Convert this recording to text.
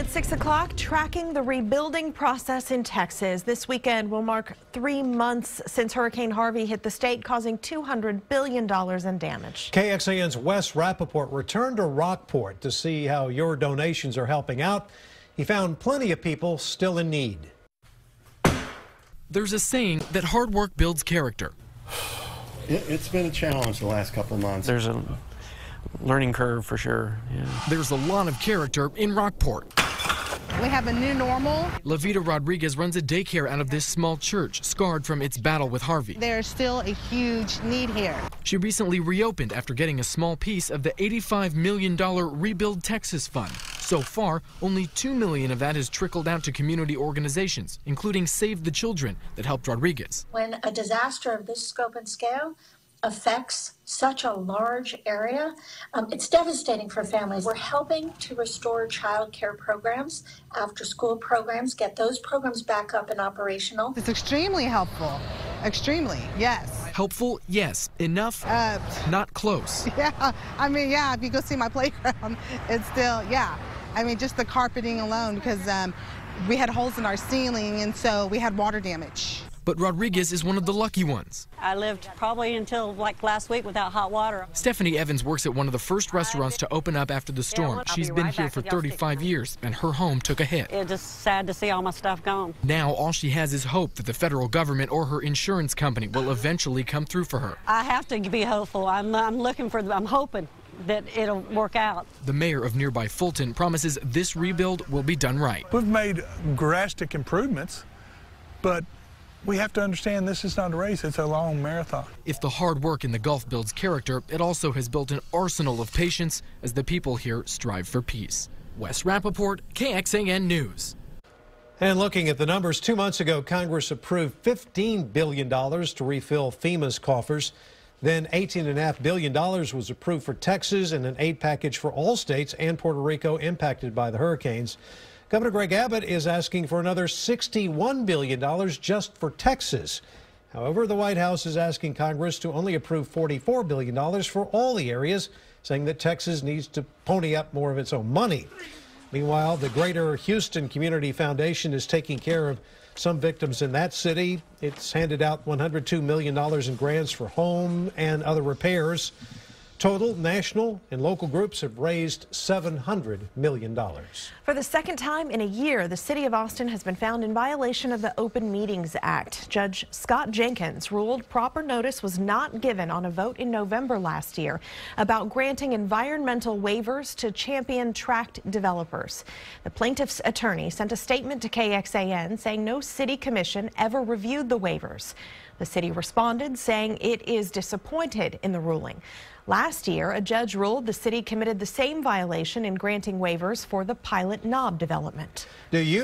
at 6 o'clock, tracking the rebuilding process in Texas. This weekend will mark 3 months since Hurricane Harvey hit the state, causing $200 billion in damage. KXAN's Wes Rappaport returned to Rockport to see how your donations are helping out. He found plenty of people still in need. There's a saying that hard work builds character. It's been a challenge the last couple of months. There's a learning curve for sure. Yeah. There's a lot of character in Rockport. We have a new normal. Lavita Rodriguez runs a daycare out of this small church, scarred from its battle with Harvey. There's still a huge need here. She recently reopened after getting a small piece of the $85 million Rebuild Texas Fund. So far, only $2 million of that has trickled out to community organizations, including Save the Children, that helped Rodriguez. When a disaster of this scope and scale affects such a large area, it's devastating for families. We're helping to restore child care programs, after school programs, get those programs back up and operational. It's extremely helpful. Extremely, yes. Helpful, yes. Enough, not close. Yeah, I mean, yeah, if you go see my playground, it's still, yeah. I mean, just the carpeting alone, because we had holes in our ceiling, and so we had water damage. But Rodriguez is one of the lucky ones. I lived probably until like last week without hot water. Stephanie Evans works at one of the first restaurants to open up after the storm. She's been here for 35 years, and her home took a hit. It's just sad to see all my stuff gone. Now all she has is hope that the federal government or her insurance company will eventually come through for her. I have to be hopeful. I'm hoping that it'll work out. The mayor of nearby Fulton promises this rebuild will be done right. We've made drastic improvements, but we have to understand this is not a race, it's a long marathon. If the hard work in the Gulf builds character, it also has built an arsenal of patience as the people here strive for peace. Wes Rappaport, KXAN News. And looking at the numbers, 2 months ago, Congress approved $15 billion to refill FEMA's coffers. Then $18.5 billion was approved for Texas and an aid package for all states and Puerto Rico impacted by the hurricanes. Governor Greg Abbott is asking for another $61 billion just for Texas. However, the White House is asking Congress to only approve $44 billion for all the areas, saying that Texas needs to pony up more of its own money. Meanwhile, the Greater Houston Community Foundation is taking care of some victims in that city. It's handed out $102 million in grants for home and other repairs. Total, national and local groups have raised $700 million. For the second time in a year, the city of Austin has been found in violation of the Open Meetings Act. Judge Scott Jenkins ruled proper notice was not given on a vote in November last year about granting environmental waivers to Champion tract developers. The plaintiff's attorney sent a statement to KXAN saying no city commission ever reviewed the waivers. The city responded, saying it is disappointed in the ruling. Last year, a judge ruled the city committed the same violation in granting waivers for the Pilot Knob development. Do you